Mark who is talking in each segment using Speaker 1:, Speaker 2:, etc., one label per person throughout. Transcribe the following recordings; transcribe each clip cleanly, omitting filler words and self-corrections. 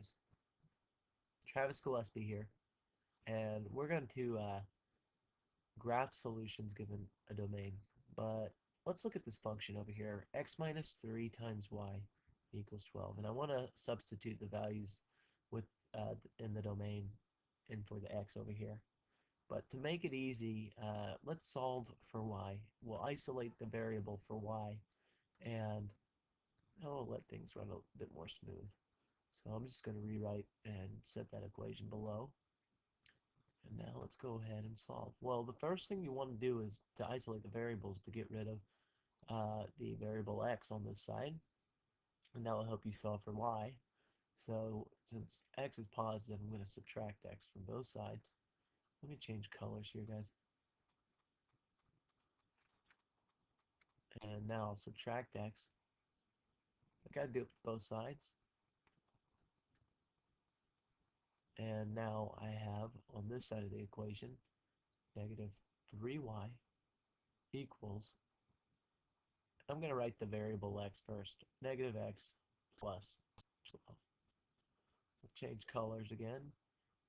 Speaker 1: guys? Travis Gillespie here, and we're going to graph solutions given a domain. But let's look at this function over here, x minus 3 times y equals 12. And I want to substitute the values with in the domain and for the x over here. But to make it easy, let's solve for y. We'll isolate the variable for y, and I'll let things run a bit more smooth. So I'm just going to rewrite and set that equation below. And now let's go ahead and solve. Well, the first thing you want to do is to isolate the variables to get rid of the variable x on this side. And that will help you solve for y. So since x is positive, I'm going to subtract x from both sides. Let me change colors here, guys. And now I'll subtract x. I got to do it for both sides. And now I have, on this side of the equation, negative 3y equals, I'm going to write the variable x first, negative x plus 12. We'll change colors again.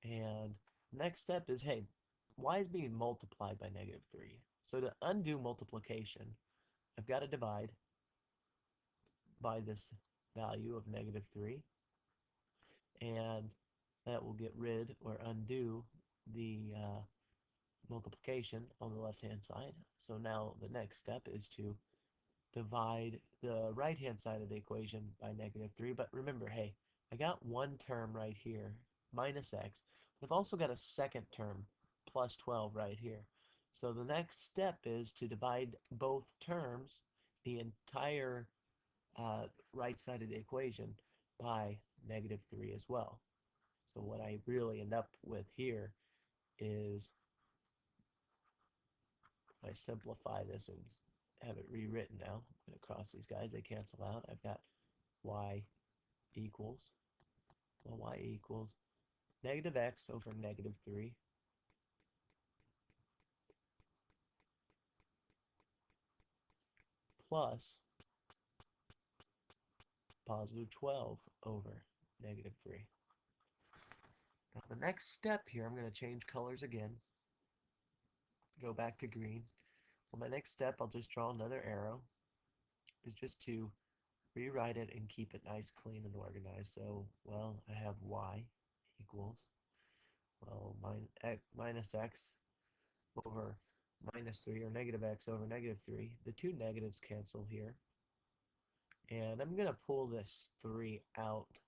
Speaker 1: And next step is, hey, y is being multiplied by negative 3. So to undo multiplication, I've got to divide by this value of negative 3. And that will get rid or undo the multiplication on the left-hand side. So now the next step is to divide the right-hand side of the equation by negative 3. But remember, hey, I got one term right here, minus x. But I've also got a second term, plus 12, right here. So the next step is to divide both terms, the entire right side of the equation, by negative 3 as well. So what I really end up with here is, if I simplify this and have it rewritten now, I'm going to cross these guys, they cancel out. I've got y equals, well, y equals negative x over negative 3 plus positive 12 over negative 3. Now the next step here, I'm going to change colors again, go back to green. Well, my next step, I'll just draw another arrow, is just to rewrite it and keep it nice, clean, and organized. So, well, I have y equals, well, minus x over minus 3, or negative x over negative 3. The two negatives cancel here. And I'm going to pull this 3 out.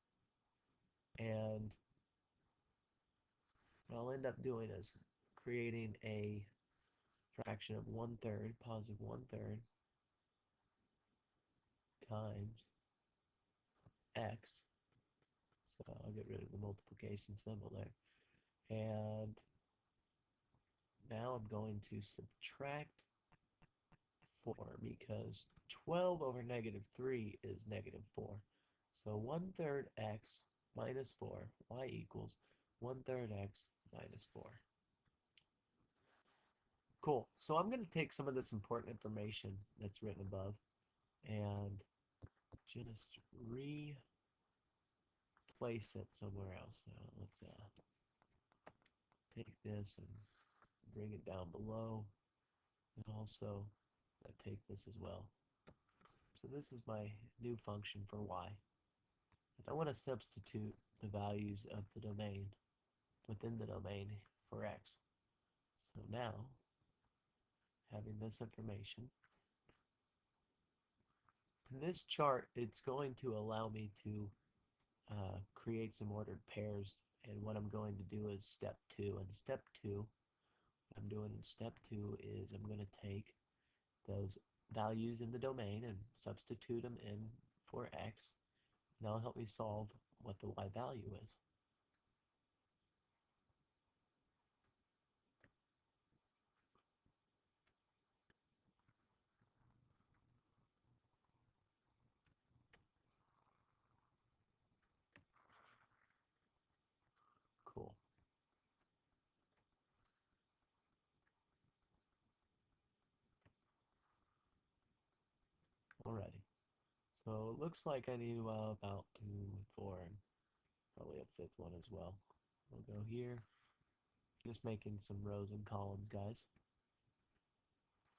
Speaker 1: And what I'll end up doing is creating a fraction of 1/3, positive 1/3, times x. So I'll get rid of the multiplication symbol there. And now I'm going to subtract 4, because 12 over negative 3 is negative 4. So 1/3 x minus 4, y equals 1/3 x minus 4. Cool. So I'm going to take some of this important information that's written above and just replace it somewhere else. So let's take this and bring it down below, and also take this as well. So this is my new function for y. If I want to substitute the values of the domain within the domain for x. So now, having this information, in this chart, it's going to allow me to create some ordered pairs. And what I'm going to do is step 2. And step 2, what I'm doing in step 2 is I'm going to take those values in the domain and substitute them in for x. And that'll help me solve what the y value is. Cool. Alrighty. So it looks like I need about 2 and 4 and probably fifth one as well. We'll go here. Just making some rows and columns, guys.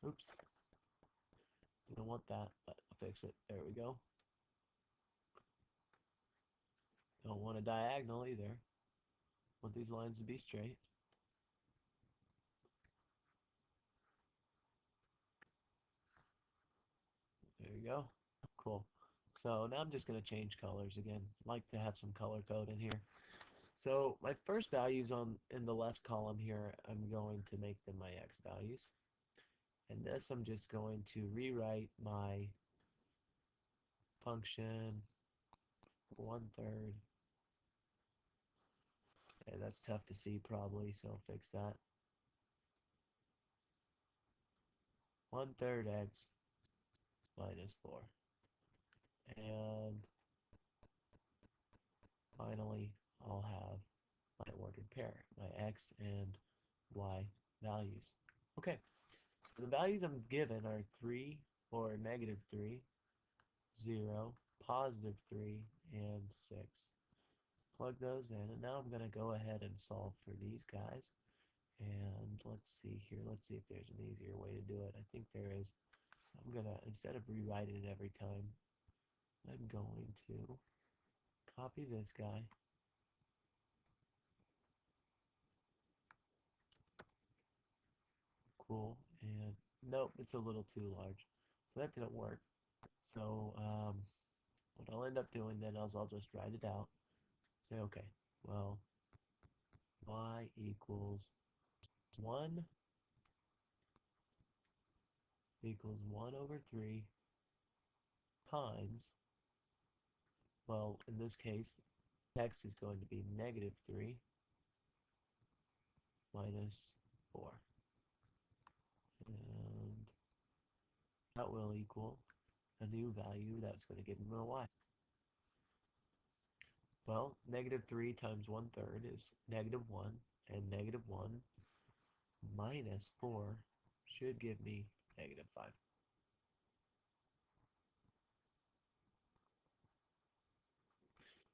Speaker 1: Oops. Don't want that, but I'll fix it. There we go. Don't want a diagonal either. Want these lines to be straight. There you go. Cool. So now I'm just going to change colors again. Like to have some color code in here. So my first values in the left column here, I'm going to make them my x values. And this I'm just going to rewrite my function 1/3. Okay, that's tough to see probably, so I'll fix that. 1/3 x minus 4. And finally, I'll have my ordered pair, my x and y values. Okay, so the values I'm given are 3 or -3, 0, +3, and 6. Plug those in, and now I'm going to go ahead and solve for these guys. And let's see here. Let's see if there's an easier way to do it. I think there is. I'm going to, instead of rewriting it every time, I'm going to copy this guy. Cool. And nope, it's a little too large. So that didn't work. So what I'll end up doing then is I'll just write it out. Say, okay, well, y equals 1 equals 1/3 times, well, in this case, x is going to be -3 minus 4. And that will equal a new value that's going to give me a y. Well, -3 times 1/3 is -1, and -1 minus 4 should give me -5.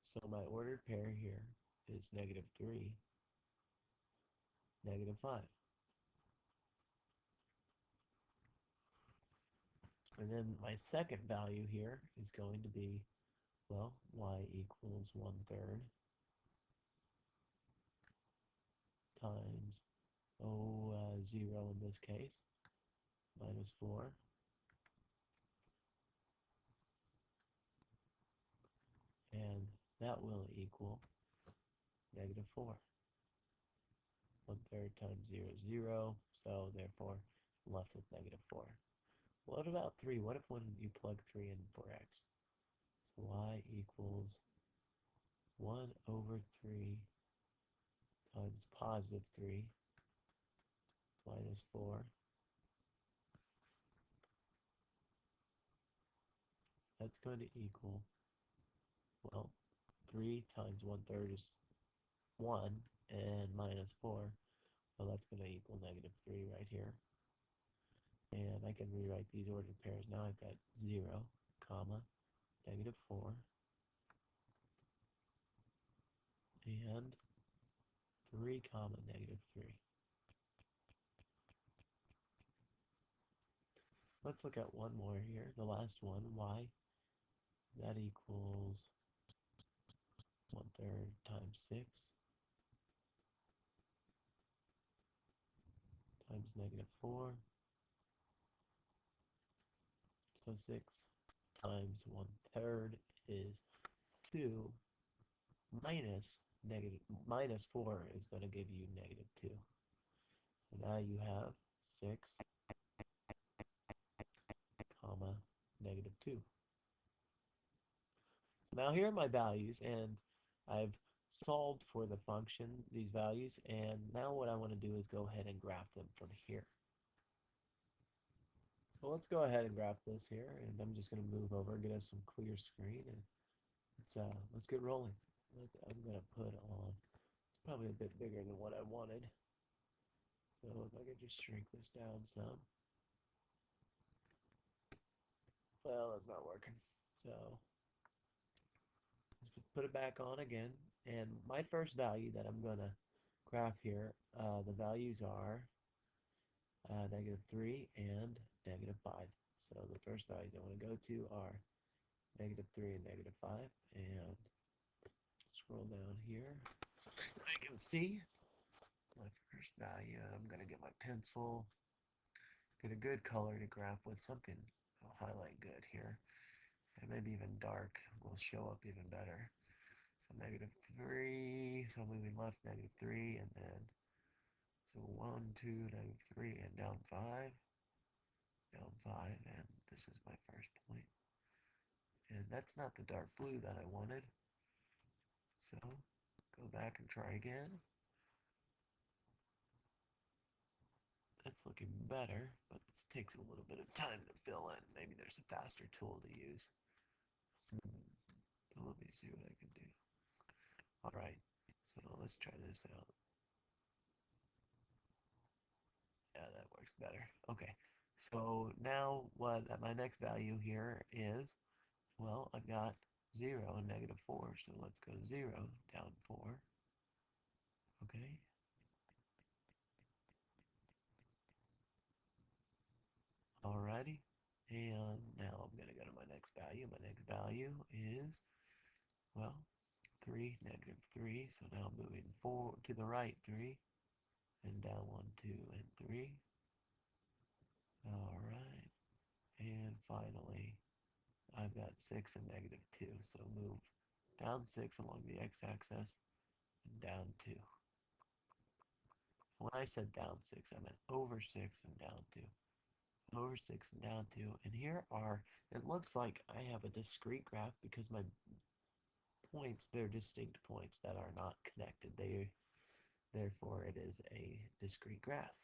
Speaker 1: So my ordered pair here is -3, -5. And then my second value here is going to be, well, y equals 1/3 times, 0 in this case, minus 4. And that will equal -4. 1/3 times 0 is 0, so therefore I'm left with -4. What about 3? What if when you plug 3 in for x? So y equals 1/3 times +3 minus 4. That's going to equal, well, 3 times 1/3 is 1, and minus 4, well, that's going to equal -3 right here. And I can rewrite these ordered pairs. Now I've got 0, comma, -4, and 3, comma, -3. Let's look at one more here. The last one, y, that equals 1/3 times 6 times -4. So 6 times 1/3 is 2, minus 4 is going to give you -2. So now you have 6, comma, -2. So now here are my values, and I've solved for the function, these values, and now what I want to do is go ahead and graph them from here. So let's go ahead and graph this here, and I'm just going to move over, get us some clear screen, and let's get rolling. I'm going to put on, it's probably a bit bigger than what I wanted. So if I could just shrink this down some. Well, it's not working. So let's put it back on again. And my first value that I'm going to graph here, the values are -3 and -5. So the first values I want to go to are -3 and -5. And scroll down here. I can see my first value. I'm going to get my pencil, get a good color to graph with, something I'll highlight good here. And maybe even dark will show up even better. So -3, so moving left, -3, and then so 1, 2, -3, and down 5, and this is my first point. And that's not the dark blue that I wanted. So go back and try again. That's looking better, but this takes a little bit of time to fill in. Maybe there's a faster tool to use. So let me see what I can do. Alright, so let's try this out. Yeah, that works better. Okay, so now what my next value here is, well, I've got 0 and -4, so let's go 0, down 4. Okay, alrighty. And now I'm going to go to my next value. My next value is, well, 3, -3. So now moving 4 to the right, 3, and down 1, 2, and 3. Alright. And finally, I've got 6 and -2. So move down 6 along the x-axis and down 2. When I said down 6, I meant over 6 and down 2. Over 6 and down 2. And here are, it looks like I have a discrete graph because my points, they're distinct points that are not connected. Therefore, it is a discrete graph.